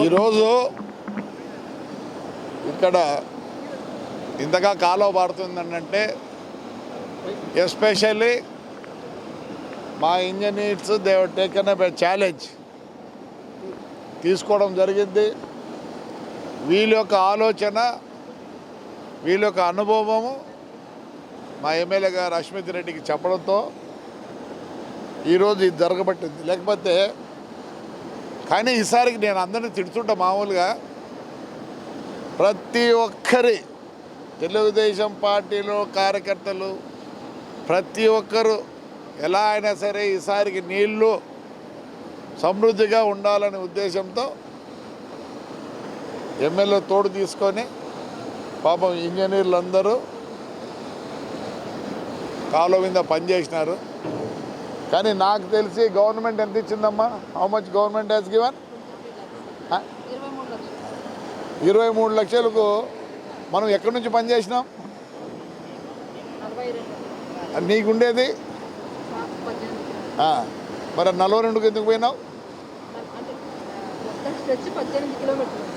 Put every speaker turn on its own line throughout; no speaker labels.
ఈరోజు ఇక్కడ ఇంతగా కాలువ పడుతుందంటే ఎస్పెషల్లీ మా engineers they taken a challenge తీసుకోవడం జరిగింది. వీళ్ళ యొక్క ఆలోచన, వీళ్ళ యొక్క అనుభవము మా ఎమ్మెల్యే గారు అశ్మిత్ రెడ్డికి చెప్పడంతో ఈరోజు ఇది జరగబట్టింది. లేకపోతే కానీ ఈసారికి నేను అందరినీ తిడుతుంటా. మామూలుగా ప్రతి ఒక్కరి తెలుగుదేశం పార్టీలో కార్యకర్తలు ప్రతి ఒక్కరు ఎలా అయినా సరే ఈసారికి నీళ్లు సమృద్ధిగా ఉండాలనే ఉద్దేశంతో ఎమ్మెల్యే తోడు తీసుకొని పాపం ఇంజనీర్లు అందరూ కాలువ మీద పనిచేసినారు. కానీ నాకు తెలిసి గవర్నమెంట్ ఎంత ఇచ్చిందమ్మా? How much government has given? 23 లక్షలకు మనం ఎక్కడి నుంచి పనిచేసినాం? నీకుండేది మరి 42కి ఎందుకు పోయినావు?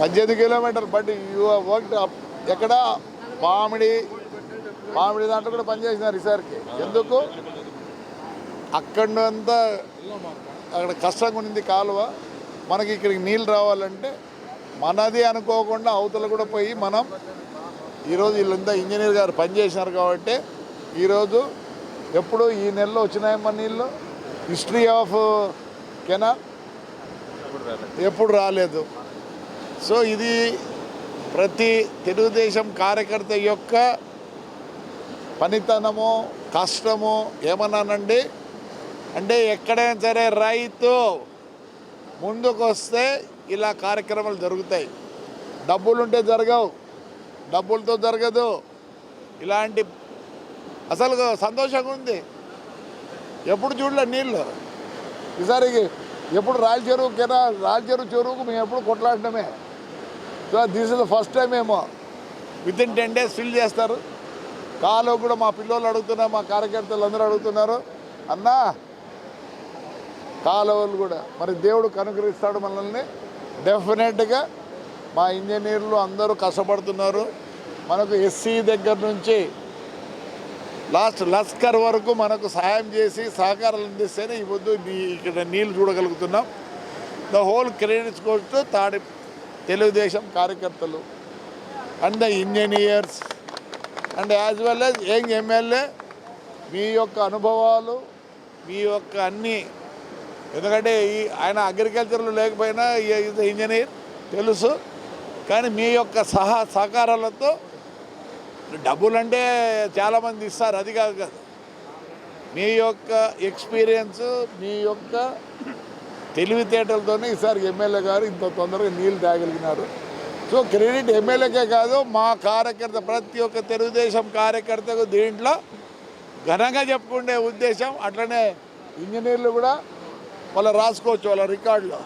18 కిలోమీటర్లు. బట్ యూ వర్క్ ఎక్కడ? పామిడి దాంట్లో కూడా పనిచేసినారు ఈసారికి. ఎందుకు? అక్కడంతా అక్కడ కష్టంగా ఉండింది కాలువ. మనకి ఇక్కడికి నీళ్ళు రావాలంటే మనది అనుకోకుండా అవతల కూడా పోయి మనం ఈరోజు వీళ్ళంతా ఇంజనీర్ గారు పనిచేసినారు కాబట్టి ఈరోజు ఎప్పుడు ఈ నెలలో వచ్చినాయమ్మా నీళ్ళు. హిస్టరీ ఆఫ్ కెనాల్ ఎప్పుడు రాలేదు. సో ఇది ప్రతి తెలుగుదేశం కార్యకర్త యొక్క పనితనము, కష్టము ఏమన్నానండి అంటే ఎక్కడైనా సరే రైతు ముందుకు వస్తే ఇలా కార్యక్రమాలు జరుగుతాయి. డబ్బులుంటే జరగవు, డబ్బులతో జరగదు. ఇలాంటి అసలు సంతోషంగా ఉంది. ఎప్పుడు చూడలే నీళ్ళు. ఈసారికి ఎప్పుడు రాయలచెరువు చెరువుకు మేము ఎప్పుడు కొట్లాడటమే. So this is the first time ఏమో వితిన్ 10 days ఫిల్ చేస్తారు. కాలువ కూడా మా పిల్లలు అడుగుతున్నారు, మా కార్యకర్తలు అందరూ అడుగుతున్నారు, అన్నా కాలువలు కూడా మరి దేవుడు కనుగరిస్తాడు మనల్ని. డెఫినెట్గా మా ఇంజనీర్లు అందరూ కష్టపడుతున్నారు. మనకు ఎస్సీ దగ్గర నుంచి లాస్ట్ లస్కర్ వరకు మనకు సహాయం చేసి సహకారాలు అందిస్తేనే ఈ పొద్దు ఇక్కడ నీళ్ళు చూడగలుగుతున్నాం. The whole credits goes to Telugu Desam కార్యకర్తలు and the engineers and as well as young MLA. మీ యొక్క అనుభవాలు, మీ యొక్క అన్నీ, ఎందుకంటే ఆయన అగ్రికల్చర్లో లేకపోయినా ఈజ్ ఇంజనీర్ తెలుసు. కానీ మీ యొక్క సహకారాలతో డబ్బులు అంటే చాలామంది ఇస్తారు, అది కాదు కదా. మీ యొక్క ఎక్స్పీరియన్స్, మీ యొక్క తెలివితేటలతోనే ఈసారి ఎమ్మెల్యే గారు ఇంత తొందరగా నీళ్ళు తేగలిగినారు. సో క్రెడిట్ ఎమ్మెల్యేకే కాదు, మా కార్యకర్త ప్రతి ఒక్క తెలుగుదేశం కార్యకర్తకు దీంట్లో ఘనంగా చెప్పుకునే ఉద్దేశం. అట్లనే ఇంజనీర్లు కూడా వాళ్ళు రాసుకోవచ్చు వాళ్ళ రికార్డులో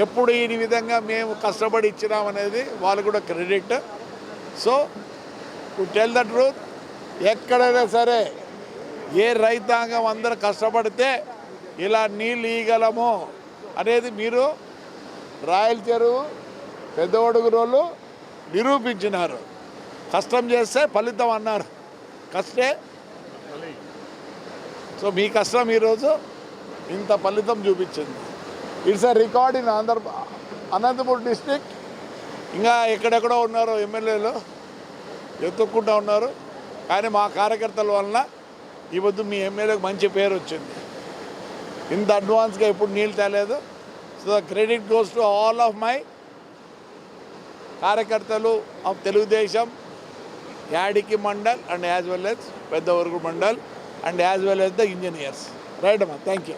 ఎప్పుడు ఈ విధంగా మేము కష్టపడి ఇచ్చినామనేది వాళ్ళు కూడా credit. So to tell the truth, ఎక్కడైనా సరే ఏ రైతాంగం అందరూ కష్టపడితే ఇలా నీళ్ళు ఇయ్యగలము అనేది మీరు రాయల చెరువు పెద్దవడుగురోళ్ళు నిరూపించినారు. కష్టం చేస్తే ఫలితం అన్నారు, కష్టే. సో మీ కష్టం ఈరోజు ఇంత ఫలితం చూపించింది. It's a record in Anantapur district. ఇంకా ఎక్కడెక్కడో ఉన్నారు ఎమ్మెల్యేలు ఎత్తుక్కుంటూ ఉన్నారు. కానీ మా కార్యకర్తల వలన ఈ పొద్దు మీ ఎమ్మెల్యేకి మంచి పేరు వచ్చింది. ఇంత అడ్వాన్స్గా ఎప్పుడు నీళ్ళు తేలేదు. So the credit goes to all of my కార్యకర్తలు of Telugu Desam Yadiki mandal and as well as పెద్దవరకు mandal and as well as the engineers. Right అమ్మా, థ్యాంక్ యూ.